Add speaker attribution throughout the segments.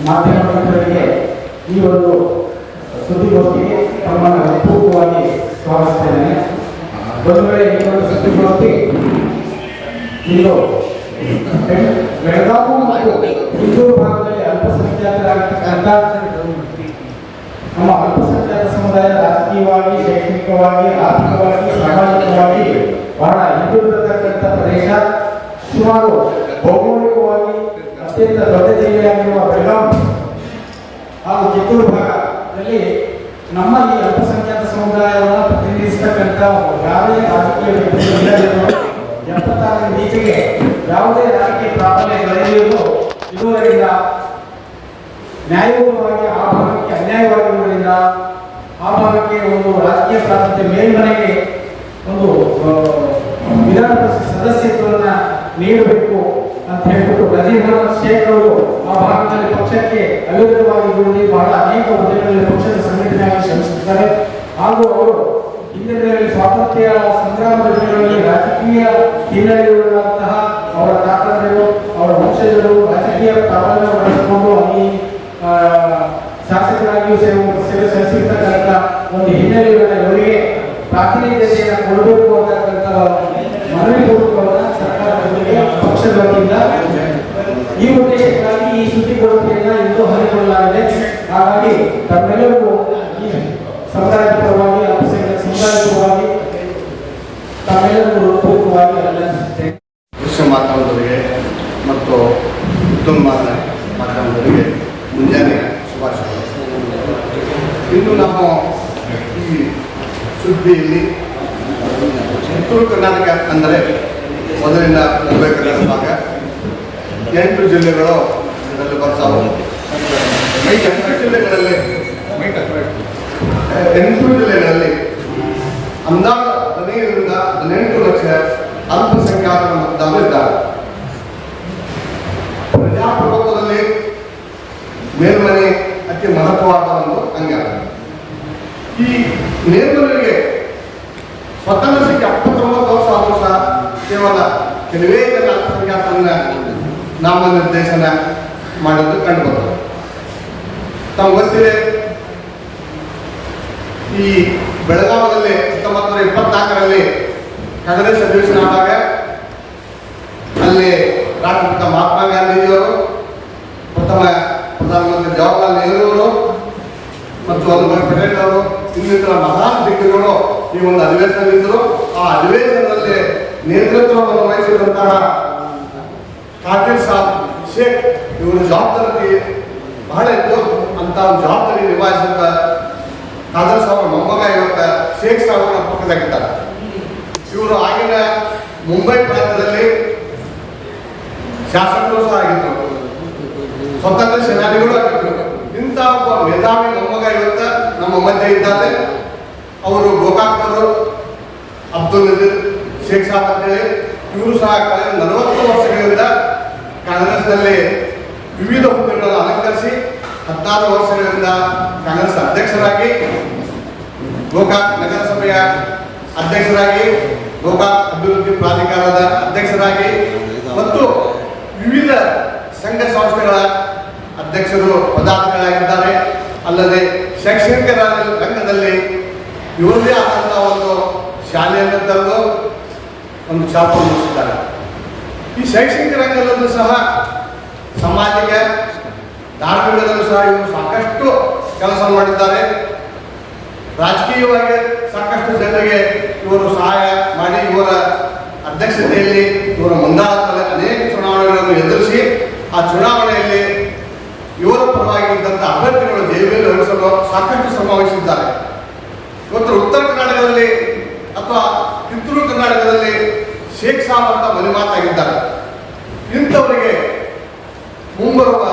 Speaker 1: ಮಾಧ್ಯಮಗಳಿಗೆ ಈ ಒಂದು ಸುದ್ದಿಗೋಷ್ಠಿಗೆ ತಮ್ಮನ್ನು ಹೃತ್ಪೂರ್ವಕವಾಗಿ ಸ್ವಾಗತಿಸುತ್ತೇನೆ. ಒಂದು ವೇಳೆ ಈ ಒಂದು ಸುದ್ದಿಗೋಷ್ಠಿ ಇದು ಬೆಳಗಾವಿ ಮತ್ತು ಚಿತ್ತೂರು ಭಾಗದಲ್ಲಿ ಅಲ್ಪಸಂಖ್ಯಾತರಾಗಿರ್ತಕ್ಕಂಥ ನಮ್ಮ ಅಲ್ಪಸಂಖ್ಯಾತ ಸಮುದಾಯ ರಾಜಕೀಯವಾಗಿ, ಶೈಕ್ಷಣಿಕವಾಗಿ, ಆರ್ಥಿಕವಾಗಿ, ಸಾಮಾಜಿಕವಾಗಿ ಬಹಳ ಹಿಂದುಳಿದಿರತಕ್ಕಂಥ ಪ್ರದೇಶ. ಸುಮಾರು ಭೌಗೋಳಿಕವಾಗಿ ಅತ್ಯಂತ ದೊಡ್ಡ ಜಿಲ್ಲೆಯಾಗಿರುವ ಬೆಳಗಾವಿ ಹಾಗೂ ಚಿತ್ತೂರು ಭಾಗದಲ್ಲಿ ನಮ್ಮ ಈ ಅಲ್ಪಸಂಖ್ಯಾತ ಸಮುದಾಯವನ್ನು ಪ್ರತಿನಿಧಿಸತಕ್ಕಂಥ ಯಾವುದೇ ರಾಜಕೀಯ ವ್ಯಕ್ತಿಗಳು 76 ಈಚೆಗೆ ಯಾವುದೇ ರಾಜಕೀಯ ಪ್ರಾಬಲ್ಯ ಬೆಳೆಯುವುದು ಇದುವರೆಗಿಂದ ನ್ಯಾಯಯುತವಾಗಿ ಆ ಭಾಗಕ್ಕೆ ಅನ್ಯಾಯವಾಗಿರುವುದರಿಂದ ಆ ಭಾಗಕ್ಕೆ ಒಂದು ರಾಜಕೀಯ ಪ್ರಾಬಲ್ಯ ಮೇಲ್ಮನೆಗೆ ಒಂದು ವಿಧಾನ ಪರಿಷತ್ ಸದಸ್ಯತ್ವವನ್ನು ನೀಡಬೇಕು ಅಂತ ಹೇಳ್ಬಿಟ್ಟು ನಜೀರ್ ಅಹಮದ್ ಶೇಖ್ ಅವರು ಆ ಭಾಗದಲ್ಲಿ ಪಕ್ಷಕ್ಕೆ ಅವಿರೋಧವಾಗಿ ದುಡಿದು ಬಹಳ ಅನೇಕ ಹುದ್ದೆಗಳಲ್ಲಿ ಪಕ್ಷದ ಸಂಘಟನೆಯಾಗಿ ಶ್ರಮಿಸುತ್ತಾರೆ. ಹಾಗೂ ಅವರು ಹಿಂದಿನಲ್ಲಿ ಸ್ವಾತಂತ್ರ್ಯ ಸಂಗ್ರಾಮದ ದಿನಗಳಲ್ಲಿ ರಾಜಕೀಯ ಹಿನ್ನೆಲೆಯುಳ್ಳಂತಹ ಅವರ ತಾತಂದಿರು, ಅವರ ವಂಶಜರು ರಾಜಕೀಯ ಪ್ರಾಬಲ್ಯ ಬಳಸಿಕೊಂಡು ಅಲ್ಲಿ ಶಾಸಕರಾಗಿಯೂ ಸೇವೆ ಸಲ್ಲಿಸಿರ್ತಕ್ಕಂಥ ಒಂದು ಹಿನ್ನೆಲೆಯುಳ್ಳ ಇವರಿಗೆ ಪ್ರಾತಿನಿಧ್ಯತೆಯನ್ನು ಕೊಡಬೇಕು ಅಂತಕ್ಕಂಥ ಮನವಿ ಪೂರ್ವಕವನ್ನು ಸರ್ಕಾರದೊಂದಿಗೆ ಪಕ್ಷದ ವತಿಯಿಂದ ಈ ಉದ್ದೇಶಕ್ಕಾಗಿ ಈ ಸುದ್ದಿಗೋಷ್ಠಿಯನ್ನು ಇಂದು ಹಮ್ಮಿಕೊಳ್ಳಲಾಗಿದೆ. ಹಾಗಾಗಿ ತಮ್ಮೆಲ್ಲರಿಗೂ ಈ ಸಮುದಾಯದ ಪರವಾಗಿ, ಅಲ್ಪಸಂಖ್ಯಾತ ಸಮುದಾಯದ ಪರವಾಗಿ ತಮ್ಮೆಲ್ಲರಿಗೂ ಪೂರ್ವಕವಾಗಿ ಅಭಿನಂದಿಸುತ್ತೇನೆ.
Speaker 2: ದೃಶ್ಯ ಮಾಧ್ಯಮದವರಿಗೆ ಮತ್ತು ಉತ್ತಮ ಮಾಧ್ಯಮದವರಿಗೆ ಮುಂಜಾನೆ ಶುಭಾಶಯಗಳು. ಇನ್ನು ನಮ್ಮ ಈ ಸುದ್ದಿಯಲ್ಲಿ ಚಿತ್ತೂರು ಕರ್ನಾಟಕ ಅಂದರೆ ಮೊದಲಿನ ಮುಂಬೈ ಕರ್ನಾಟಕ ಭಾಗ 8 ಜಿಲ್ಲೆಗಳು ಇದರಲ್ಲಿ ಬರ್ತಾವೆ. 8 ಜಿಲ್ಲೆಗಳಲ್ಲಿ ಅಂದಾಜು 15ರಿಂದ 18 ಲಕ್ಷ ಅಲ್ಪಸಂಖ್ಯಾತರ ಮತದಾರರು ಇದ್ದಾರೆ. ಪ್ರಜಾಪ್ರಭುತ್ವದಲ್ಲಿ ಮೇಲ್ಮನೆ ಅತಿ ಮಹತ್ವವಾದ ಒಂದು ಅಂಗ. ಈ ಮೇಲ್ಮನೆಗೆ ಸ್ವತಂತ್ರ ಸಿಕ್ಕಿ 79 ವರ್ಷ ಆದರೂ ಸಹ ಕೇವಲ ಕೆಲವೇ ಜನ ಅಲ್ಪಸಂಖ್ಯಾತರನ್ನ ನಾಮನಿರ್ದೇಶನ ಮಾಡೋದು ಕಂಡುಬರ್ತದೆ. ತಮಗೆ ಗೊತ್ತಿದೆ, ಈ ಬೆಳಗಾವಿಯಲ್ಲಿ 1924ರಲ್ಲಿ ಕಾಂಗ್ರೆಸ್ ಅಧಿವೇಶನ ಆದಾಗ ಅಲ್ಲಿ ರಾಷ್ಟ್ರಪಿತ ಮಹಾತ್ಮ ಗಾಂಧೀಜಿಯವರು, ಪ್ರಥಮ ಪ್ರಧಾನಮಂತ್ರಿ ಜವಾಹರ್ಲಾಲ್ ನೆಹರು ಅವರು ಮತ್ತು ವಲ್ಲಭಾಯ್ ಪಟೇಲ್ ಅವರು ಇನ್ನಿತರ ಮಹಾನ್ ದಿಗ್ಗಜರು ಈ ಒಂದು ಅಧಿವೇಶನದಲ್ಲಿದ್ದರು. ಆ ಅಧಿವೇಶನದಲ್ಲಿ ನೇತೃತ್ವವನ್ನು ವಹಿಸಿದಂತಹ ಖಾತಿರ್ ಸಾಬ್ ಶೇಖ್ ಇವರ ಜವಾಬ್ದಾರಿ ಬಹಳ ಇತ್ತು. ಅಂತ ಒಂದು ಜವಾಬ್ದಾರಿ ನಿಭಾಯಿಸಿದ ಖಾದರ್ ಸಾಬ್ ಮೊಮ್ಮಗ ಇವತ್ತ ಶೇಖ್ ಸಾಬ್ರ ಪಕ್ಕದಾಗಿದ್ದಾರೆ. ಇವರು ಆಗಿನ ಮುಂಬೈ ಪ್ರಾಂತ್ಯದಲ್ಲಿ ಶಾಸಕರು ಸಹ ಆಗಿದ್ದರು, ಸ್ವತಂತ್ರ ಸೇನಾನಿಗಳು ಆಗಿದ್ದರು. ಇಂಥ ಒಬ್ಬ ಮೇಧಾವಿ ಮೊಮ್ಮಗ ಇವತ್ತ ನಮ್ಮ ಮಧ್ಯೆ ಇದ್ದಾರೆ. ಅವರು ಗೋಕಾಕ್ನವರು ಅಬ್ದುಲ್ ನಜೀರ್ ಶೇಖ್ ಸಾಬ್ ಅಂತೇಳಿ ಇವರು ಸಹ ಕಳೆದ 40 ವರ್ಷಗಳಿಂದ ಕಾಂಗ್ರೆಸ್ನಲ್ಲಿ ವಿವಿಧ ಹುದ್ದೆಗಳನ್ನು ಅಲಂಕರಿಸಿ 16 ವರ್ಷಗಳಿಂದ ಕಾಂಗ್ರೆಸ್ ಅಧ್ಯಕ್ಷರಾಗಿ, ಗೋಕಾಕ್ ನಗರಸಭೆಯ ಅಧ್ಯಕ್ಷರಾಗಿ, ಗೋಕಾಕ್ ಅಭಿವೃದ್ಧಿ ಪ್ರಾಧಿಕಾರದ ಅಧ್ಯಕ್ಷರಾಗಿ ಮತ್ತು ವಿವಿಧ ಸಂಘ ಸಂಸ್ಥೆಗಳ ಅಧ್ಯಕ್ಷರು ಪದಾಧಿಕಾರಿಯಾಗಿದ್ದಾರೆ. ಅಲ್ಲದೆ ಶೈಕ್ಷಣಿಕ ರಂಗದಲ್ಲಿ ಇವರದೇ ಆದಂಥ ಒಂದು ಶಾಲೆಯನ್ನು ತಂದು ಒಂದು ಛಾಪ ಮೂಡಿಸಿದ್ದಾರೆ. ಈ ಶೈಕ್ಷಣಿಕ ರಂಗದಲ್ಲೂ ಸಹ ಸಾಮಾಜಿಕ ಧಾರ್ಮಿಕದಲ್ಲೂ ಸಹ ಇವರು ಸಾಕಷ್ಟು ಕೆಲಸ ಮಾಡಿದ್ದಾರೆ. ರಾಜಕೀಯವಾಗಿ ಸಾಕಷ್ಟು ಜನರಿಗೆ ಇವರು ಸಹಾಯ ಮಾಡಿ ಇವರ ಅಧ್ಯಕ್ಷತೆಯಲ್ಲಿ ಇವರ ಮುಂದಾಳತ್ವದಲ್ಲಿ ಅನೇಕ ಚುನಾವಣೆಗಳನ್ನು ಎದುರಿಸಿ ಆ ಚುನಾವಣೆಯಲ್ಲಿ ಇವರ ಪರವಾಗಿದ್ದಂಥ ಅಭ್ಯರ್ಥಿಗಳು ಜೈಲಿನಲ್ಲಿ ನಡೆಸಲು ಸಾಕಷ್ಟು ಶ್ರಮ ವಹಿಸಿದ್ದಾರೆ. ಇವತ್ತು ಉತ್ತರ ಕರ್ನಾಟಕದಲ್ಲಿ ಅಥವಾ ಕಿತ್ತೂರು ಕರ್ನಾಟಕದಲ್ಲಿ ಶೇಖ್ ಸಾಬ್ ಅಂತ ಮನೆಮಾತಾಗಿದ್ದಾರೆ. ಇಂಥವರಿಗೆ ಮುಂಬರುವ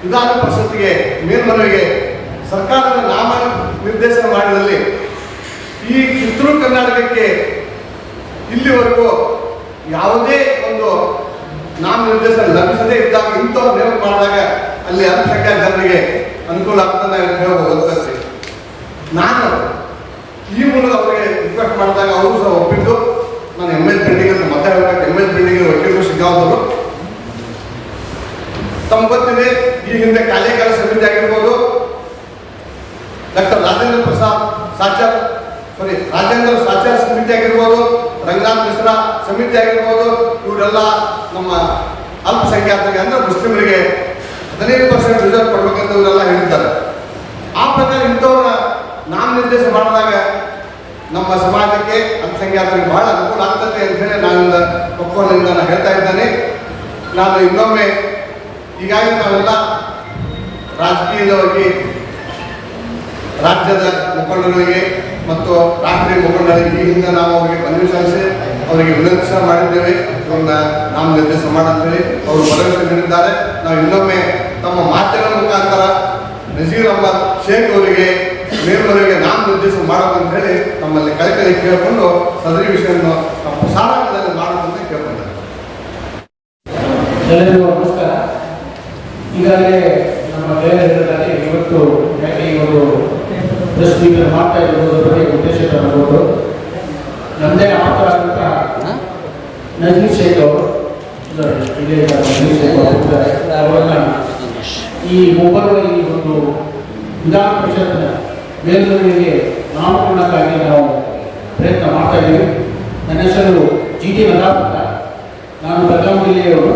Speaker 2: ವಿಧಾನ ಪರಿಷತ್ಗೆ ಮೇಲ್ಮನವಿಗೆ ಸರ್ಕಾರದ ನಾಮ ನಿರ್ದೇಶನ ಮಾಡಿದಲ್ಲಿ ಈ ಕಿತ್ತೂರು ಕರ್ನಾಟಕಕ್ಕೆ ಇಲ್ಲಿವರೆಗೂ ಯಾವುದೇ ಒಂದು ನಾಮ ನಿರ್ದೇಶನ ಲಭಿಸದೇ ಇದ್ದಾಗ ಇಂಥವ್ರು ನೇಮಕ ಮಾಡಿದಾಗ ಅಲ್ಲಿ ಅಲ್ಪಸಂಖ್ಯಾತ ಜನರಿಗೆ ಅನುಕೂಲ ಆಗ್ತದೆ ಅಂತ ಹೇಳ್ಬೋದು. ನಾನು ಈ ಮೂಲಕ ಅವರಿಗೆ ರಿಕ್ವೆಸ್ಟ್ ಮಾಡಿದಾಗ ಅವರು ಸಹ ಒಪ್ಪಿದ್ದು ನಾನು MS ಪೆಂಡಿಂಗ್ ಅಂತ ಮತ್ತೆ MS ಬಿಲ್ಡಿಂಗ್ ವಕೀಲರು ಸಿಗ್ಗಾವ್ದವರು. ತಮ್ಗೆ ಗೊತ್ತಿದೆ, ಈ ಹಿಂದೆ ಕಾರ್ಯಕಾಲ ಸಮಿತಿ ಆಗಿರ್ಬೋದು, ಡಾಕ್ಟರ್ ರಾಜೇಂದ್ರ ಸಾಚಾರ್ ಸಮಿತಿ ಆಗಿರ್ಬೋದು, ರಂಗನಾಥ್ ಮಿಶ್ರಾ ಸಮಿತಿ ಆಗಿರ್ಬೋದು, ಇವರೆಲ್ಲ ನಮ್ಮ ಅಲ್ಪಸಂಖ್ಯಾತರಿಗೆ ಅಂದ್ರೆ ಮುಸ್ಲಿಮರಿಗೆ 15% ರಿಸರ್ವ್ ಕೊಡ್ಬೇಕಂತ ಇವರೆಲ್ಲ ಹೇಳಿದ್ದಾರೆ. ಆ ಪ್ರಕಾರ ಇಂಥವ್ರ ನಾಮನಿರ್ದೇಶ ಮಾಡಿದಾಗ ನಮ್ಮ ಸಮಾಜಕ್ಕೆ ಅಲ್ಪಸಂಖ್ಯಾತರಿಗೆ ಬಹಳ ಅನುಕೂಲ ಆಗ್ತದೆ ಅಂತ ಹೇಳಿ ನಾನಿಂದ ಒಪ್ಪಂದದಿಂದ ನಾನು ಹೇಳ್ತಾ ಇದ್ದೇನೆ. ನಾನು ಇನ್ನೊಮ್ಮೆ ಈಗಾಗಲೇ ನಾವೆಲ್ಲ ರಾಜಕೀಯವಾಗಿ ರಾಜ್ಯದ ಮುಖಂಡರಿಗೆ ಮತ್ತು ರಾಷ್ಟ್ರೀಯ ಮುಖಂಡರಿಗೆ ಈ ಹಿಂದೆ ನಾವು ಅವರಿಗೆ ಮನವಿ ಸಲ್ಲಿಸಿ ಅವರಿಗೆ ವಿನಂತಿ ಮಾಡಿದ್ದೇವೆ, ಇವ್ರನ್ನ ನಾಮನಿರ್ದೇಶ ಮಾಡಂತೇಳಿ ಅವರು ಭರವಸೆ ನೀಡಿದ್ದಾರೆ. ನಾವು ಇನ್ನೊಮ್ಮೆ ತಮ್ಮ ಮಾಧ್ಯಮ ಮುಖಾಂತರ ನಜೀರ್ ಅಹಮದ್ ಶೇಖ್ ಅವರಿಗೆ ಮೇಲ್ಮನವಿಗೆ ನಾಮನಿರ್ದೇಶ ಮಾಡಬೇಕಂತ ಹೇಳಿ ನಮ್ಮಲ್ಲಿ ಕಳಕಳಿ ಕೇಳಿಕೊಂಡು ಸದರಿ ವಿಷಯವನ್ನು ನಾವು ಪ್ರಸಾರದಲ್ಲಿ ಮಾಡಬೇಕಂತ ಕೇಳ್ಕೊಂಡೆ.
Speaker 1: ಎಲ್ಲರಿಗೂ ನಮಸ್ಕಾರ. ಈಗಾಗಲೇ ನಮ್ಮ ಗೆಳೆಯರಲ್ಲಿ ಇವತ್ತು ಯಾಕೆ ಇವರು ಪ್ರೆಸ್ ಮೀಟ್ ಮಾಡ್ತಾ ಇರ್ಬೋದು ಬರೀ ಉದ್ದೇಶ ತರಬಹುದು. ನಮ್ಮದೇ ಆಪ್ತರಾದಂಥ ನಜೀರ್ ಶೇಖ್ ಅವರು ಅವರನ್ನ ಈ ಮೂವರು ಈ ಒಂದು ವಿಧಾನ ಪರಿಷತ್ನ ಮೇಲ್ಮನವಿಗೆ ನಾಮಕರಣಕ್ಕಾಗಿ ನಾವು ಪ್ರಯತ್ನ ಮಾಡ್ತಾ ಇದ್ದೀವಿ. ನನ್ನ ಹೆಸರು GT ನದಾಫ್ ಅಂತ. ನಾನು ಬೆಳಗಾವಿ ಜಿಲ್ಲೆಯವರು.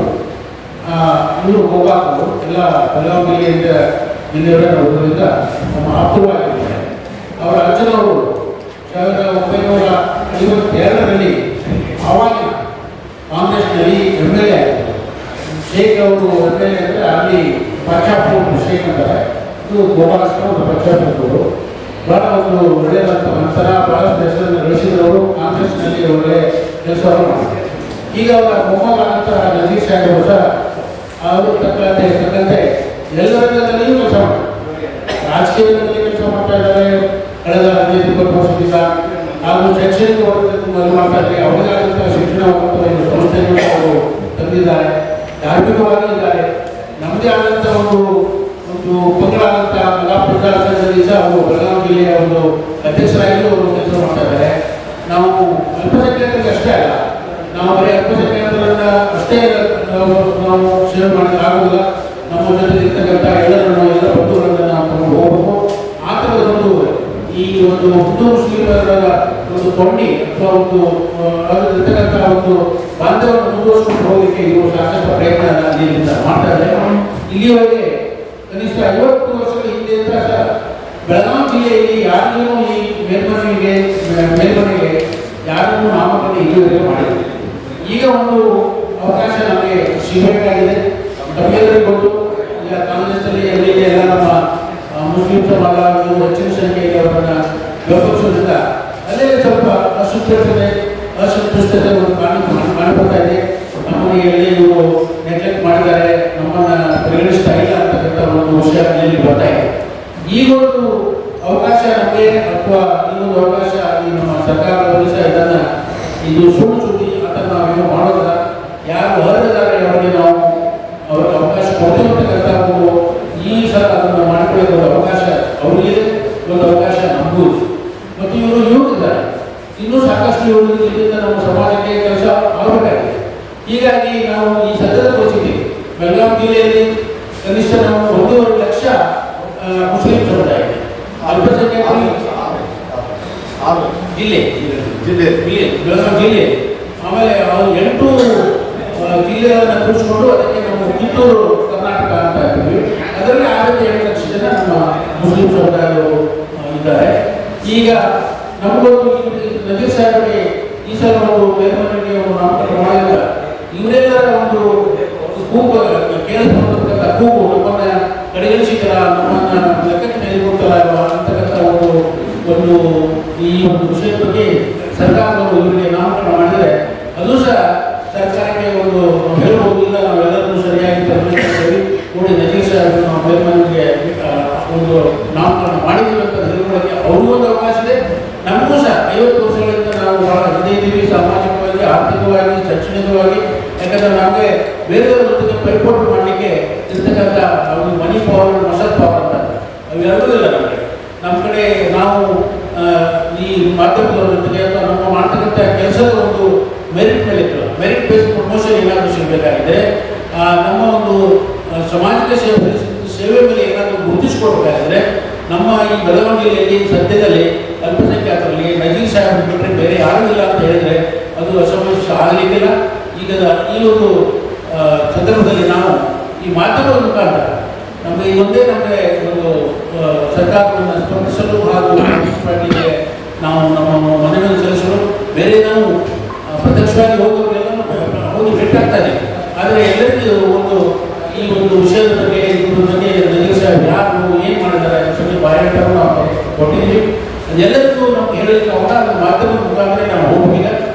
Speaker 1: ಇವರು ಗೋಕಾಕರು ಎಲ್ಲ ಬೆಳಗಾವಿ ಜಿಲ್ಲೆಯಿಂದ ಜಿಲ್ಲೆಯವರಿಂದ ನಮ್ಮ ಆಪ್ತವಾಗಿದ್ದಾರೆ. ಅವರ ಅಜ್ಜನವರು 1952ರಲ್ಲಿ ಆವಾಗಿನ ಕಾಂಗ್ರೆಸ್ನಲ್ಲಿ MLA ಆಗಿದ್ದರು. ಶೇಖ್ ಅವರು MLA ಅಂದರೆ ಅಲ್ಲಿ ಪಕ್ಷಾಪೂರ್ ಶೇಖ್ ಅಂತಾರೆ. ಇದು ಗೋಪಾಲಕೃಷ್ಣ ಒಂದು ಪಕ್ಷಾಪೂರ್ವರು. ಬಹಳ ಒಂದು ಒಳ್ಳೆಯದಂಥ ನಂತರ ಬಹಳಷ್ಟು ಹೆಸರನ್ನು ಗಳಿಸಿದವರು. ಕಾಂಗ್ರೆಸ್ನಲ್ಲಿ ಒಳ್ಳೆಯ ಕೆಲಸವನ್ನು ಮಾಡಿದ್ದಾರೆ. ಈಗ ಅವರ ಮೊಮ್ಮಗಳಂತ ನಜೀರ್ ಶೇಖ್ ಅವರು ಸಹ ಅವರು ತಕ್ಕಂತೆ ಎಲ್ಲ ರಂಗದಲ್ಲಿಯೂ ಕೆಲಸ ಮಾಡ್ತಾರೆ. ರಾಜಕೀಯ ರಂಗದಲ್ಲಿ ಕೆಲಸ ಮಾಡ್ತಾ ಇದ್ದಾರೆ. ಕಳೆದ 15-20 ವರ್ಷದಿಂದ ಹಾಗೂ ಶೈಕ್ಷಣಿಕ ವರ್ಗದಲ್ಲಿ ಮಾಡ್ತಾ ಇದ್ದಾರೆ. ಅವರಿಗಾದಂಥ ಶಿಕ್ಷಣ ಸಂಸ್ಥೆಯನ್ನು ಅವರು ತಂದಿದ್ದಾರೆ. ಧಾರ್ಮಿಕವಾಗಿ ಇದ್ದಾರೆ. ನಮ್ಮದೇ ಆದಂಥ ಒಂದು ಪಂಗಡಾದಂಥ ಪ್ರಜಾಸಂಘದಲ್ಲಿ ಸಹ ಅವರು ಬೆಳಗಾವಿ ಜಿಲ್ಲೆಯ ಒಂದು ಅಧ್ಯಕ್ಷರಾಗಿ ಅವರು ಕೆಲಸ ಮಾಡ್ತಾ ಇದ್ದಾರೆ. ನಾವು ಅಲ್ಪಸಂಖ್ಯಾತರಿಗೆ ಅಷ್ಟೇ ಅಲ್ಲ, ನಾವು ಬರೀ ಅಲ್ಪಸಂಖ್ಯಾತರನ್ನ ಅಷ್ಟೇ ನಾವು ಸೇವೆ ಮಾಡಲಿಕ್ಕೆ ಆಗುವುದಿಲ್ಲ. ನಮ್ಮ ಜೊತೆ ಇರ್ತಕ್ಕಂಥ ಎಲ್ಲರನ್ನು ಎಲ್ಲ ಬಂಧುಗಳನ್ನು ನಾವು ತಗೊಂಡು ಹೋಗಬೇಕು. ಆ ಥರದ ಒಂದು ಈ ಒಂದು ಹಿಂದೂ ಮುಸ್ಲಿಮರ ಒಂದು ಕೊಂಡಿ ಅಥವಾ ಒಂದು ಅದರಲ್ಲಿರ್ತಕ್ಕಂಥ ಒಂದು ಬಾಂಧವ್ಯವನ್ನು ಮುಂದುವರಿಸಿಕೊಂಡು ಹೋಗಲಿಕ್ಕೆ ಇವರು ಸಾಕಷ್ಟು ಪ್ರಯತ್ನ ಇಲ್ಲಿಂದ ಮಾಡ್ತಾ ಇದ್ದಾರೆ. ಇಲ್ಲಿಯವರೆಗೆ ಕನಿಷ್ಠ 50 ವರ್ಷಗಳ ಹಿಂದೆ ಸಹ ಬೆಳಗಾವಿ ಜಿಲ್ಲೆಯಲ್ಲಿ ಯಾರಿಗೂ ಈ ಮೇಲ್ಮನೆಗೆ ಯಾರನ್ನು ನಾಮಕರಣ ಇಲ್ಲಿವರೆಗೆ ಮಾಡಿಲ್ಲ. ಈಗ ಒಂದು ಅವಕಾಶ ನಮಗೆ ಸಿಗಬೇಕಾಗಿದೆ. ತಮಗೆಲ್ಲರಿಗೂ ಗೊತ್ತು, ಈಗ ಕಾಂಗ್ರೆಸ್ನಲ್ಲಿ ಎಲ್ಲಿ ಎಲ್ಲ ನಮ್ಮ ಮುಸ್ಲಿಂ ಸಮಾಜ ಹೆಚ್ಚಿನ ಸಂಖ್ಯೆಯಲ್ಲಿ ಅವರನ್ನು ಬೆಂಬಲಿಸೋದ್ರಿಂದ ಅಲ್ಲೇ ಸ್ವಲ್ಪ ಅಸಂತುಷ್ಟತೆ ಒಂದು ಕಾಣಿಸ್ತಾ ಇದೆ. ನಮ್ಮನ್ನು ಎಲ್ಲಿ ಇವರು ನೆಗ್ಲೆಕ್ಟ್ ಮಾಡಿದ್ದಾರೆ, ನಮ್ಮನ್ನು ಪರಿಗಣಿಸ್ತಾ ಇಲ್ಲ ಅಂತಕ್ಕಂಥ ಒಂದು ವಿಷಯ ಇಲ್ಲಿ ಬರ್ತಾ ಇದೆ. ಈಗ ಒಂದು ಅವಕಾಶ ನಮಗೆ ಅಥವಾ ಇನ್ನೊಂದು ಅವಕಾಶ ಈ ನಮ್ಮ ಸರ್ಕಾರದಲ್ಲಿ ಸಹ ಇದು ಸುಳ್ಳು ಸುದ್ದಿ ಅದನ್ನು ನಾವೇನು ಮಾಡೋದಿಲ್ಲ. ಯಾರು ಹೊರಗಿದ್ದಾರೆ ಅವರಿಗೆ ನಾವು ಅವ್ರಿಗೆ ಅವಕಾಶ ಕೊಡ್ತಿರ್ತಕ್ಕಂಥ ಒಂದು ಈ ಸಲ ಅದನ್ನು ಮಾಡಿಕೊಳ್ಳೋ ಒಂದು ಅವಕಾಶ ಅವರಿಗೆ, ಒಂದು ಅವಕಾಶ ನಮಗೂ. ಮತ್ತು ಇವರು ಯುವಕರಿದ್ದಾರೆ, ಇನ್ನೂ ಸಾಕಷ್ಟು ಯುವಕರು ಇಲ್ಲಿಂದ ನಮ್ಮ ಸಮಾಜಕ್ಕೆ ಕೆಲಸ ಆಗಬೇಕಾಗಿದೆ. ಹೀಗಾಗಿ ನಾವು ಈ ಸದ್ಯದ ಪರಿಸ್ಥಿತಿ ಬೆಳಗಾವಿ ಜಿಲ್ಲೆಯಲ್ಲಿ ಕನಿಷ್ಠ ನಾವು 1.5 ಲಕ್ಷ ಮುಸ್ಲಿಂ ಸಮುದಾಯ ಇದೆ. ಅಲ್ಪಸಂಖ್ಯಾತರು ಜಿಲ್ಲೆ ಬೆಳಗಾವಿ ಜಿಲ್ಲೆ, ಆಮೇಲೆ 8 ಜಿಲ್ಲೆಗಳನ್ನು ಕೂರಿಸಿಕೊಂಡು ಅದಕ್ಕೆ ನಾವು ಕಿತ್ತೂರು ಕರ್ನಾಟಕ ಅಂತ ಇದ್ದೀವಿ. ಅದರಲ್ಲಿ 7 ಲಕ್ಷ ಜನ ನಮ್ಮ ಮುಸ್ಲಿಂ ಸಮುದಾಯಗಳು ಇದ್ದಾರೆ. ಈಗ ನಮಗೊಂದು ನಜೀರ್ ಸಾಹೇಬರಿಗೆ ಈ ಸಲ ಒಂದು ಮೇಲ್ಮನವಿಗೆ ಒಂದು ನಾಮಕರಣ ಮಾಡಿಲ್ಲ. ಇವರೆಲ್ಲರ ಒಂದು ಕೂಗು ಕೇಳಿಸ್ತಕ್ಕಂಥ ಕೂಗು ನಮ್ಮನ್ನ ಕಡೆಗಣಿಸಿದರ, ನಮ್ಮನ್ನ ಲೆಕ್ಕಕ್ಕೆ ತೆಗೆದುಕೊಳ್ತಾರ ಅಂತಕ್ಕಂಥ ಒಂದು ಈ ಒಂದು ವಿಷಯದ ಬಗ್ಗೆ ಸರ್ಕಾರದವರು ಇವರಿಗೆ ನಾಮಕರಣ ಮಾಡಿದರೆ ಅದು ಸಹ ಸರ್ಕಾರಕ್ಕೆ ಒಂದು ಹೇಳ್ಬೋದು. ಇಲ್ಲ ನಾವೆಲ್ಲರೂ ಸರಿಯಾಗಿ ಪರಿಗಣಿಸಿ ಕೂಡಿ ನಜೀರ್ ಸಾಹೇಬ್ ನಾವು ಮೇಲ್ಮನವಿಗೆ ಒಂದು ನಾಮಕರಣ ಮಾಡಿದ್ದೀವಿ ಅಂತ ಹೇಳ್ಕೊಳ್ಳೋಕ್ಕೆ ಅವ್ರಿಗೂ ಒಂದು ಅವಕಾಶ ಇದೆ. ನಮಗೂ ಸಹ 50 ವರ್ಷಗಳಿಂದ ನಾವು ಬಹಳ ಹಿಂದೆ ಇದ್ದೀವಿ, ಸಾಮಾಜಿಕವಾಗಿ, ಆರ್ಥಿಕವಾಗಿ, ಶೈಕ್ಷಣಿಕವಾಗಿ. ಯಾಕಂದರೆ ನಮಗೆ ಬೇರೆಯವರ ಜೊತೆಗೆ ಪೈಪೋಟಿ ಮಾಡಲಿಕ್ಕೆ ಇರ್ತಕ್ಕಂಥ ಒಂದು ಮನಿ ಪವರ್, ಮಸಲ್ ಪವರ್ ಅಂತ ಅವೆರಡೂ ಇಲ್ಲ ನಮಗೆ. ನಮ್ಮ ಕಡೆ ನಾವು ಈ ಮಾಧ್ಯಮದವರ ಜೊತೆಗೆ ಅಥವಾ ನಮ್ಮ ಮಾಡ್ತಕ್ಕಂಥ ಕೆಲಸದ ಒಂದು
Speaker 3: ಮೆರಿಟ್ ಮೇಲೆ ಇರ್ತಲ್ಲ. ಮೆರಿಟ್ ಬೇಸ್ಡ್ ಪ್ರಮೋಷನ್ ಏನಾದರೂ ಸಿಗಬೇಕಾಗಿದೆ, ನಮ್ಮ ಒಂದು ಸಾಮಾಜಿಕ ಸೇವೆ ಮೇಲೆ ಏನಾದರೂ ಗುರುತಿಸ್ಕೊಡ್ಬೇಕಾದ್ರೆ ನಮ್ಮ ಈ ಬೆಳಗಾವಿ ಜಿಲ್ಲೆಯಲ್ಲಿ ಸದ್ಯದಲ್ಲಿ ಅಲ್ಪಸಂಖ್ಯಾತರಲ್ಲಿ ನಜೀರ್ ಸಾಹೇಬ್ ಬಿಟ್ಟರೆ ಬೇರೆ ಯಾರೂ ಇಲ್ಲ ಅಂತ ಹೇಳಿದರೆ ಅದು ಅಸಮಂಜಸ ಆಗಲಿಕ್ಕಿಲ್ಲ. ಈಗ ಈ ಒಂದು ಸಂದರ್ಭದಲ್ಲಿ ನಾವು ಈ ಮಾಧ್ಯಮದ ಮುಖಾಂತರ ನಮಗೆ ಒಂದೇ ನಮಗೆ ಒಂದು ಸರ್ಕಾರವನ್ನು ಸ್ಪಂದಿಸಲು ಹಾಗೂ ಪಾರ್ಟಿಗೆ ನಾವು ನಮ್ಮ ಮನವಿಯನ್ನು ಸಲ್ಲಿಸಲು ಬೇರೆ ನಾವು ಪ್ರತ್ಯಕ್ಷವಾಗಿ ಹೋಗೋರಿಗೆಲ್ಲ ಹೋಗಿ ಭೇಟಿಯಾಗ್ತಾ ಇದ್ದೀವಿ. ಆದರೆ ಎಲ್ಲರಿಗೂ ಒಂದು ಈ ಒಂದು ವಿಷಯದ ಬಗ್ಗೆ ಇದ್ರ ಬಗ್ಗೆ ನಜೀರ್ ಸಾಹೇಬ್ ಯಾರು ಏನು ಮಾಡಿದ್ದಾರೆ ಸ್ವಲ್ಪ ಬಯೋಡೇಟಾವನ್ನು ನಾವು ಕೊಟ್ಟಿದ್ದೀವಿ. ಅದೆಲ್ಲರಿಗೂ ನಮ್ಗೆ ಹೇಳಲಿಕ್ಕೆ ಅವಕಾಶ ಮಾಧ್ಯಮದ ಮುಖಾಂತರ ನಾವು ಹೋಗ್ತೀಗ.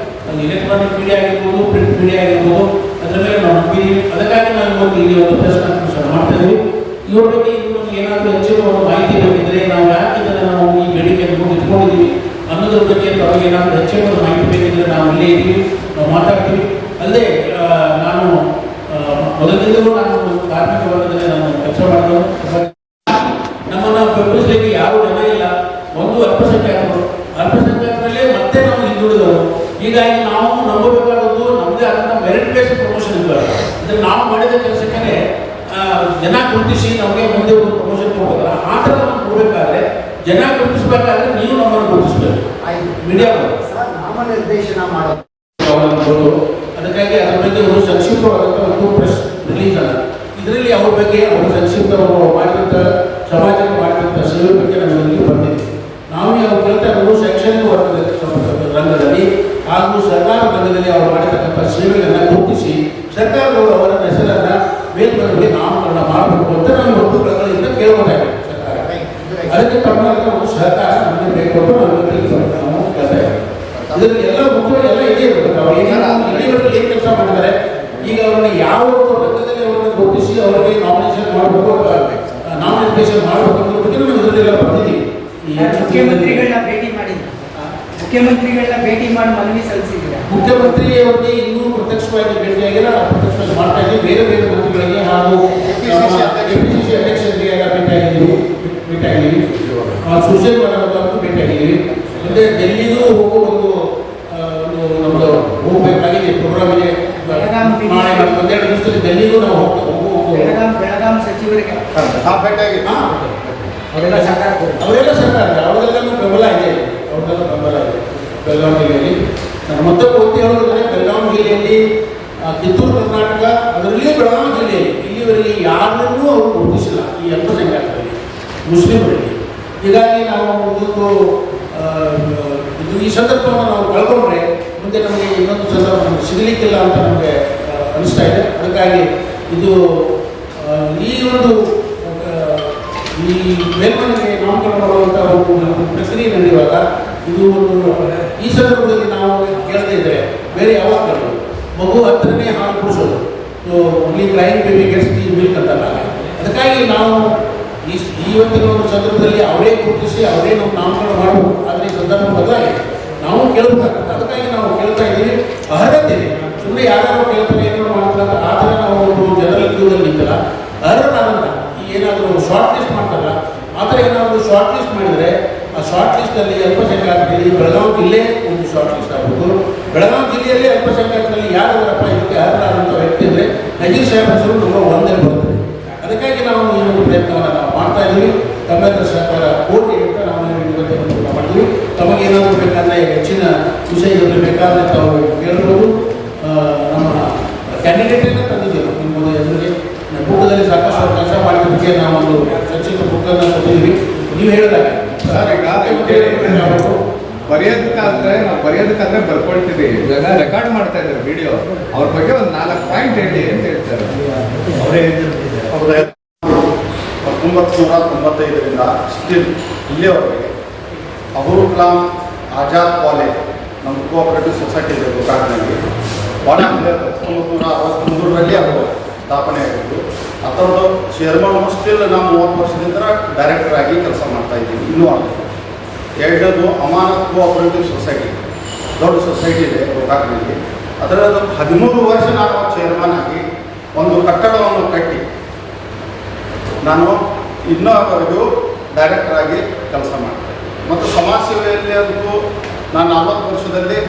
Speaker 3: ಅದು ಎಲೆಕ್ಟ್ರಾನಿಕ್ ಮೀಡಿಯಾ ಆಗಿರ್ಬೋದು, ಪ್ರಿಂಟ್ ಮೀಡಿಯಾ ಆಗಿರ್ಬೋದು, ಅದರ ಮೇಲೆ ನಾವು ನಂಬಿದ್ದೀವಿ. ಅದಕ್ಕಾಗಿ ನಾವು ಇವತ್ತು ಇಲ್ಲಿ ಒಂದು ಪ್ರೆಸ್ ಕಾನ್ಫರೆನ್ಸ್ ಮಾಡ್ತಾ ಇದ್ದೀವಿ. ಇವ್ರ ಬಗ್ಗೆ ಇನ್ನು ಏನಾದರೂ ಹೆಚ್ಚಿನ ಒಂದು ಮಾಹಿತಿ ಬೇಕಿದ್ರೆ ನಾವು ಯಾಕೆ ಇದನ್ನು ನಾವು ಈ ಬೇಡಿಕೆಯನ್ನು ಇಟ್ಕೊಂಡಿದ್ದೀವಿ ಅನ್ನೋದ್ರ ಬಗ್ಗೆ ಅವ್ರಿಗೆ ಏನಾದರೂ ಹೆಚ್ಚಿನ ಒಂದು ಮಾಹಿತಿ ಬೇಕಿದ್ರೆ ನಾವು ಇಲ್ಲೇ ಇದ್ದೀವಿ, ನಾವು ಮಾತಾಡ್ತೀವಿ. ಅಲ್ಲದೆ ನಾನು ಮೊದಲಿಂದಲೂ ನಾನು ಕಾರ್ಮಿಕ ವರ್ಗದಲ್ಲಿ ನಾನು ಕೆಲಸ ಮಾಡಿದವರು. ನಮ್ಮನ್ನು ಬೆಂಬಲಿಸಲಿಕ್ಕೆ ಯಾವ ಜನ ಇಲ್ಲ. ಒಂದು ಅಲ್ಪಸಂಖ್ಯಾತರಲ್ಲೇ ಮತ್ತೆ ನಾವು ಹಿಂದುಳಿದವರು. ಹೀಗಾಗಿ ನಾವು ನಂಬಬೇಕಾದದ್ದು ನಮ್ಮದೇ ಆದಂಥ ಮೆರಿಟ್ ಬೇಸ್ಡ್ ಪ್ರಮೋಷನ್ ಇದ್ದಾರೆ. ಅಂದರೆ ನಾವು ಮಾಡಿದ ಕೆಲಸಕ್ಕೆ ಜನ ಗುರುತಿಸಿ ನಮಗೆ ಮುಂದೆ ಒಂದು ಪ್ರಮೋಷನ್ ಕೊಡ್ಬೇಕಲ್ಲ, ಆ ಥರ ನಮ್ಗೆ ಕೊಡಬೇಕಾದ್ರೆ ಜನ ಗುರುತಿಸಬೇಕಾದ್ರೆ ನೀವು ನಮ್ಮನ್ನು ಗುರುತಿಸಬೇಕು. ಮೀಡಿಯಾ
Speaker 4: ನಾಮನಿರ್ದೇಶನ ಮಾಡೋದು
Speaker 3: ಅದಕ್ಕಾಗಿ ಅದರ ಬಗ್ಗೆ ಒಂದು ಸಂಕ್ಷಿಪ್ತವಾದಂಥ ಒಂದು ಪ್ರೆಸ್ ರಿಲೀಸ್ ಅಲ್ಲ. ಇದರಲ್ಲಿ ಅವ್ರ ಬಗ್ಗೆ ಅವರು ಸಂಕ್ಷಿಪ್ತ ಮಾಡಿದಂಥ ಸಮಾಜಕ್ಕೆ ಮಾಡಿದಂಥ ಸೇವೆ ಬಗ್ಗೆ ನಮಗೆ ಬಂದಿದೆ. ನಾವು ಅವ್ರು ಕೇಳ್ತಾ ಇರೋದು ಶೈಕ್ಷಣಿಕ ರಂಗದಲ್ಲಿ ಹಾಗೂ ಸರ್ಕಾರ ರಂಗದಲ್ಲಿ ಅವರು ಮಾಡಿರ್ತಕ್ಕಂಥ ಸೇವೆಗಳನ್ನು ಗುರುತಿಸಿ ಸರ್ಕಾರದವರು ಅವರ ಹೆಸರನ್ನು ಮೇಲ್ಮನವಿಗೆ ನಾಮಕರಣ ಮಾಡಬೇಕು ಅಂತ ನಾವು ಒಂದು ಪ್ರಕರಣದಿಂದ ಕೇಳಬೇಕಾಗಿದೆ ಸರ್ಕಾರ. ಅದಕ್ಕೆ ತಮ್ಮಂತ ಒಂದು ಸಹಕಾರ ನಮಗೆ ಬೇಕು ಅಂತ ನಾವು ಕೇಳ್ತಾ ಇದ್ದೇವೆ. ಇದರಲ್ಲಿ ಎಲ್ಲ ಮುಖ್ಯವಾಗಿ ಎಲ್ಲ ಇದೇ ಇರಬೇಕು. ಅವ್ರು ಇಲ್ಲಿವರೆಗೂ ಏನು ಕೆಲಸ ಮಾಡಿದ್ದಾರೆ, ಈಗ ಅವರನ್ನು ಯಾವ ರಂಗದಲ್ಲಿ ಅವರನ್ನು ಗುರುತಿಸಿ ಅವರಿಗೆ ನಾಮಿನೇಷನ್ ಮಾಡಬೇಕು, ನಾಮಿನೇಷನ್ ಮಾಡಬೇಕು ಅನ್ನೋದ್ರ ಬಗ್ಗೆ ನಾವು ಇದರಲ್ಲೆಲ್ಲ ಬಂದಿದ್ದೀವಿ.
Speaker 4: ಮುಖ್ಯಮಂತ್ರಿಗಳನ್ನ ಭೇಟಿ ಮಾಡಿದ್ದ, ಮುಖ್ಯಮಂತ್ರಿಗಳನ್ನ ಭೇಟಿ ಮಾಡಿ ಮನವಿ ಸಲ್ಲಿಸಿದ್ದೀರಾ?
Speaker 3: ಮುಖ್ಯಮಂತ್ರಿಯವರಿಗೆ ಇನ್ನೂ ಪ್ರತ್ಯಕ್ಷವಾಗಿ ಭೇಟಿಯಾಗಿಲ್ಲ, ಪ್ರತ್ಯಕ್ಷವಾಗಿ ಮಾಡ್ತಾ ಇದ್ದೀವಿ. ಬೇರೆ ಬೇರೆ ಮಂತ್ರಿಗಳಿಗೆ ಹಾಗೂ ಕೆಪಿಸಿಸಿ ಅಧ್ಯಕ್ಷರಿಗೆ ಎಲ್ಲ ಭೇಟಿಯಾಗಿದ್ದೀವಿ. ಸುಶೀಲ್ ಅವರಿಗೂ ಭೇಟಿಯಾಗಿದ್ದೀವಿ. ಮತ್ತೆ ಡೆಲ್ಲಿಗೂ ಹೋಗೋ ಒಂದು ನಮ್ಮದು ಹೋಗಬೇಕಾಗಿದೆ ಪ್ರೋಗ್ರಾಮಿಗೆ. ನಾಳೆ ಒಂದೆರಡು ದಿವಸದಲ್ಲಿ ಡೆಲ್ಲಿಗೂ ನಾವು
Speaker 4: ಬೆಳಗಾಂ ಸಚಿವರಿಗೆ
Speaker 3: ಅವರೆಲ್ಲ ಸರ್ಕಾರ ಅವರೆಲ್ಲನೂ ಬೆಂಬಲ ಇದೆ. ಅವ್ರಿಗೆಲ್ಲ ಬೆಂಬಲ ಇದೆ ಬೆಳಗಾವಿ ಜಿಲ್ಲೆಯಲ್ಲಿ. ನಾನು ಮತ್ತೆ ಪೂರ್ತಿ ಹೇಳೋದಂದರೆ ಬೆಳಗಾವಿ ಜಿಲ್ಲೆಯಲ್ಲಿ ಕಿತ್ತೂರು ಕರ್ನಾಟಕ, ಅದರಲ್ಲಿಯೂ ಬೆಳಗಾವಿ ಜಿಲ್ಲೆಯಲ್ಲಿ ಇಲ್ಲಿವರೆಗೆ ಯಾರನ್ನೂ ಅವರು ಗುರುತಿಸಿಲ್ಲ ಈ ಅಲ್ಪಸಂಖ್ಯಾತರಲ್ಲಿ, ಮುಸ್ಲಿಮರಲ್ಲಿ. ಹೀಗಾಗಿ ನಾವು ಇದು ಈ ಸಂದರ್ಭವನ್ನು ನಾವು ಕಳ್ಕೊಂಡ್ರೆ ಮುಂದೆ ನಮಗೆ ಇನ್ನೊಂದು ಸಂದರ್ಭ ನಮಗೆ ಸಿಗಲಿಕ್ಕಿಲ್ಲ ಅಂತ ನಮಗೆ ಅನಿಸ್ತಾ ಇದೆ. ಅದಕ್ಕಾಗಿ ಇದು ಈ ಒಂದು ಈ ಮೇಲ್ಮನೆಗೆ ನಾಮಕರಣ ಮಾಡುವಂಥ ಒಂದು ಪ್ರಕ್ರಿಯೆ ನಡೆಯುವಾಗ ಇದು ಒಂದು ಈ ಸಂದರ್ಭದಲ್ಲಿ ನಾವು ಕೇಳದೇ ಇದ್ದರೆ ಬೇರೆ ಯಾವಾಗ ಕೇಳೋದು? ಮಗು ಹತ್ತಿರನೇ ಹಾಲು ಕುಡಿಸೋದು, ಇಲ್ಲಿ crime baby gets the milk ಅಂತಲ್ಲ. ಅದಕ್ಕಾಗಿ ನಾವು ಇವತ್ತಿನ ಒಂದು ಸಂದರ್ಭದಲ್ಲಿ ಅವರೇ ಗುರುತಿಸಿ ಅವರೇ ನಾವು ನಾಮಕರಣ ಮಾಡಬೇಕು. ಆದರೆ ಈ ಸಂದರ್ಭ ಬದಲಾಗಿದೆ, ನಾವು ಕೇಳಬೇಕಾಗ್ತದೆ. ಅದಕ್ಕಾಗಿ ನಾವು ಕೇಳ್ತಾ ಇದ್ದೀವಿ. ಅರ್ಹತೆ ಇದೆ. ಸುಮ್ಮನೆ ಯಾರು ಕೇಳ್ತಾರೆ ಏನೋ ಮಾಡ್ತಾರೆ ಆ ಥರ ನಾವು ಒಂದು ಜನರಲ್ ಕ್ಯೂದಲ್ಲಿ ನಿಂತಲ್ಲ, ಅರ್ಹರಾದಂಥ ಏನಾದರೂ ಶಾರ್ಟ್ ಲಿಸ್ಟ್ ಮಾಡ್ತಾರಲ್ಲ ಆ ಥರ ಏನಾದರೂ ಶಾರ್ಟ್ ಲಿಸ್ಟ್ ಮಾಡಿದರೆ ಆ ಶಾರ್ಟ್ ಲಿಸ್ಟಲ್ಲಿ ಅಲ್ಪಸಂಖ್ಯಾತರಲ್ಲಿ ಬೆಳಗಾವಿ ಜಿಲ್ಲೆ ಒಂದು ಶಾರ್ಟ್ ಲಿಸ್ಟ್ ಆಗಬೇಕು. ಬೆಳಗಾವಿ ಜಿಲ್ಲೆಯಲ್ಲಿ ಅಲ್ಪಸಂಖ್ಯಾತರಲ್ಲಿ ಯಾರಾದರಪ್ಪ ಇದಕ್ಕೆ ಅರ್ಹರಾದಂಥ ವ್ಯಕ್ತಿ ಅಂದರೆ ನಜೀರ್ ಸಾಹೇಬ್ ಹೆಸರು ನಮ್ಮ ಒಂದೇ ಬರ್ತದೆ. ಅದಕ್ಕಾಗಿ ನಾವು ಈ ಒಂದು ಪ್ರಯತ್ನವನ್ನು ನಾವು ಮಾಡ್ತಾ ಇದ್ದೀವಿ. ತಮ್ಮೆಲ್ಲರ ಸಹಕಾರ ಕೋಟಿ ಅಂತ ನಾವು ಇವತ್ತು ಮಾಡಿದ್ವಿ. ತಮಗೇನಾದರೂ ಬೇಕಾದರೆ ಹೆಚ್ಚಿನ ವಿಷಯಗಳು ಬೇಕಾದರೆ ತಾವು ಕೇಳ್ಬೋದು. ನಮ್ಮ ಕ್ಯಾಂಡಿಡೇಟನ್ನು ತಂದಿದ್ದೇವೆ ನಿಮ್ಮ ಎದುರಿಗೆ. ಬುಕ್ಕದಲ್ಲಿ ಸಾಕಷ್ಟು ಕೆಲಸ ಮಾಡಿದ್ದಕ್ಕೆ ನಾವು ಒಂದು ಸಂಕ್ಷಿಪ್ತ ಬುಕ್ಕನ್ನು ಕೊಟ್ಟಿದ್ದೀವಿ. ನೀವು ಹೇಳಿದಾಗ
Speaker 5: ಸರ್ ಈಗ ಬರೆಯೋದಕ್ಕಾದ್ರೆ ನಾವು ಬರೆಯೋದಕ್ಕಾದ್ರೆ ಬರ್ಕೊಳ್ತಿದ್ದೀವಿ. ಜನ ರೆಕಾರ್ಡ್ ಮಾಡ್ತಾ ಇದ್ದಾರೆ ವಿಡಿಯೋ. ಅವ್ರ ಬಗ್ಗೆ ಒಂದು 4 ಪಾಯಿಂಟ್ ಹೇಳಿ ಅಂತ ಹೇಳ್ತಾರೆ.
Speaker 2: ಅವರೇ 1995ರಿಂದ ಸ್ಟಿಲ್ ಇಲ್ಲಿಯವರೆಗೆ ಅಬುಲ್ ಕಲಾಂ ಆಜಾದ್ ಕಾಲೇಜ್ ನಮ್ಮ ಕೋಆಪರೇಟಿವ್ ಸೊಸೈಟಿ ಇದೆ ಗೋಕಾಕ್ನಲ್ಲಿ. ಭಾಳ 1963ರಲ್ಲಿ ಅದು ಸ್ಥಾಪನೆ ಆಗಿದ್ದು. ಅದರದ್ದು ಚೇರ್ಮನ್ ಸ್ಟಿಲ್ ನಾವು 30 ವರ್ಷದಿಂದ ಡೈರೆಕ್ಟರ್ ಆಗಿ ಕೆಲಸ ಮಾಡ್ತಾ ಇದ್ದೀವಿ. ಇನ್ನೂ ಆಗಿದೆ. ಎರಡನೇದು ಅಮಾನತ್ ಕೋಆಪರೇಟಿವ್ ಸೊಸೈಟಿ, ದೊಡ್ಡ ಸೊಸೈಟಿ ಇದೆ ಗೋಕಾಕ್ನಲ್ಲಿ. ಅದರದ್ದು 13 ವರ್ಷ ನಾನು ಚೇರ್ಮನ್ ಆಗಿ ಒಂದು ಕಟ್ಟಡವನ್ನು ಕಟ್ಟಿ ನಾನು ಇನ್ನೂವರೆಗೂ ಡೈರೆಕ್ಟರ್ ಆಗಿ ಕೆಲಸ ಮಾಡ್ತೇನೆ. ಮತ್ತು ಸಮಾಜ ಸೇವೆಯಲ್ಲಿ ಅಂತೂ ನಾನು 40 ವರ್ಷದಲ್ಲಿ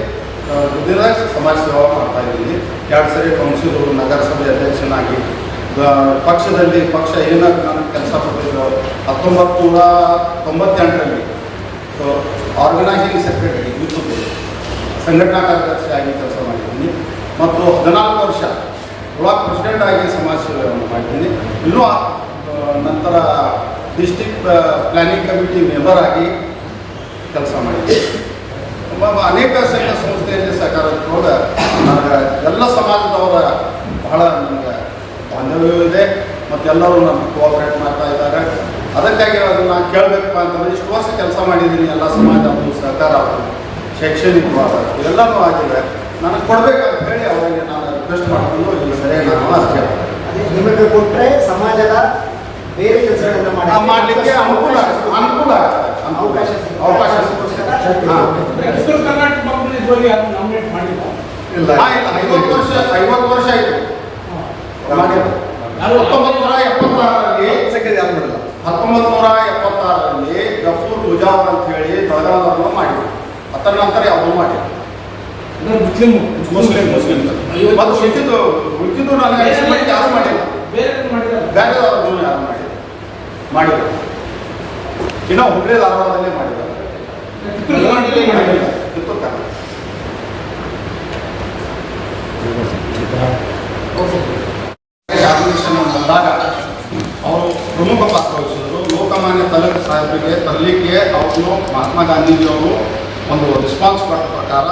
Speaker 6: ಗುದ್ದಿದಾಗ ಸಮಾಜ ಸೇವಾ ಮಾಡ್ತಾ ಇದ್ದೀನಿ. 2 ಸರಿ ಕೌನ್ಸಿಲರು, ನಗರಸಭೆ ಅಧ್ಯಕ್ಷನಾಗಿ ಪಕ್ಷದಲ್ಲಿ ಪಕ್ಷ ಏನು ನನಗೆ ಕೆಲಸ ಕೊಟ್ಟಿದ್ರು 1998ರಲ್ಲಿ ಆರ್ಗನೈಸಿಂಗ್ ಸೆಕ್ರೆಟರಿ ಯೂತ್ ಸಂಘಟನಾ ಕಾರ್ಯದರ್ಶಿಯಾಗಿ ಕೆಲಸ ಮಾಡಿದ್ದೀನಿ ಮತ್ತು 14 ವರ್ಷ ಬ್ಲಾಕ್ ಪ್ರೆಸಿಡೆಂಟ್ ಆಗಿ ಸಮಾಜ ಸೇವೆಯನ್ನು ಮಾಡಿದ್ದೀನಿ. ಇನ್ನೂ ನಂತರ ಡಿಸ್ಟಿಕ್ ಪ್ಲಾನಿಂಗ್ ಕಮಿಟಿ ಮೆಂಬರ್ ಆಗಿ ಕೆಲಸ ಮಾಡಿದ್ದೀನಿ. ಅನೇಕ ಸಂಘ ಸಂಸ್ಥೆಯಲ್ಲಿ ಸಹಕಾರ ಕೂಡ ನನಗೆ ಎಲ್ಲ ಸಮಾಜದವರ ಬಹಳ ನನಗೆ ಬಾಂಧವ್ಯವೂ ಇದೆ ಮತ್ತು ಎಲ್ಲರೂ ನಮ್ಗೆ ಕೋಆಪರೇಟ್ ಮಾಡ್ತಾ ಇದ್ದಾರೆ. ಅದಕ್ಕಾಗಿ ಅದನ್ನು ಕೇಳಬೇಕಪ್ಪ ಅಂತಂದರೆ ಇಷ್ಟು ವರ್ಷ ಕೆಲಸ ಮಾಡಿದ್ದೀನಿ, ಎಲ್ಲ ಸಮಾಜ ಸಹಕಾರ ಶೈಕ್ಷಣಿಕವಾದ ಎಲ್ಲನೂ ಆಗಿದೆ, ನನಗೆ ಕೊಡಬೇಕಂತ ಹೇಳಿ ಅವರಿಗೆ ನಾನು ರಿಕ್ವೆಸ್ಟ್ ಮಾಡಿಕೊಂಡು ಈ ಸರಿ ನಾನು ಅರ್ಜಿ
Speaker 7: ನಿಮಗೆ ಕೊಟ್ಟರೆ ಸಮಾಜದ ಬೇರೆ ಕೆಲಸಗಳನ್ನ
Speaker 6: ಮಾಡಲಿಕ್ಕೆ ಅನುಕೂಲ ಆಗುತ್ತೆ,
Speaker 7: ಅವಕಾಶ
Speaker 6: ಅವಕಾಶ
Speaker 1: ಉತ್ತರ ಕರ್ನಾಟಕ ಮಕ್ಕಳು ಇದ್ರಲ್ಲಿ ಯಾರು ನಾಮಿನೇಟ್ ಮಾಡಿಲ್ಲ.
Speaker 6: ಇಲ್ಲ 50 ವರ್ಷ ಆಯಿತು ಮಾಡಿಲ್ಲ. 1976ರಲ್ಲಿ ಗಫೂರ್ ಮುಜಾವರ್ ಅಂತ ಹೇಳಿ ಬೆಳಗಾವಿಯವರು ಮಾಡಿದ್ರು. ಅದರ ನಂತರ ಯಾವುದೂ ಮಾಡಿಲ್ಲ. ಮುಸ್ಲಿಂ ಮತ್ತು ಉಳಿದಿದ್ದು ನನಗೆ ಯಾರು ಮಾಡಿಲ್ಲ,
Speaker 1: ಬೇರೆ ಮಾಡಿಲ್ಲ,
Speaker 6: ಬೇರೆದವ್ರದ್ದು ಯಾರು ಮಾಡಿಲ್ಲ. ಇನ್ನು ಹುಬ್ಬಳ್ಳಿ ಧಾರವಾಡದಲ್ಲೇ ಮಾಡಿದ್ದಾರೆ. ಕಿತ್ತೂರು ಅಧಿವೇಶನ ಬಂದಾಗ ಅವರು ಪ್ರಮುಖ ಪಾತ್ರ ವಹಿಸಿದರು. ಲೋಕಮಾನ್ಯ ತಿಲಕ್ ಸಾಹೇಬರಿಗೆ ತರಲಿಕ್ಕೆ ಅವರು ಮಹಾತ್ಮ ಗಾಂಧೀಜಿಯವರು ಒಂದು ರೆಸ್ಪಾನ್ಸ್ ಕೊಟ್ಟ ಪ್ರಕಾರ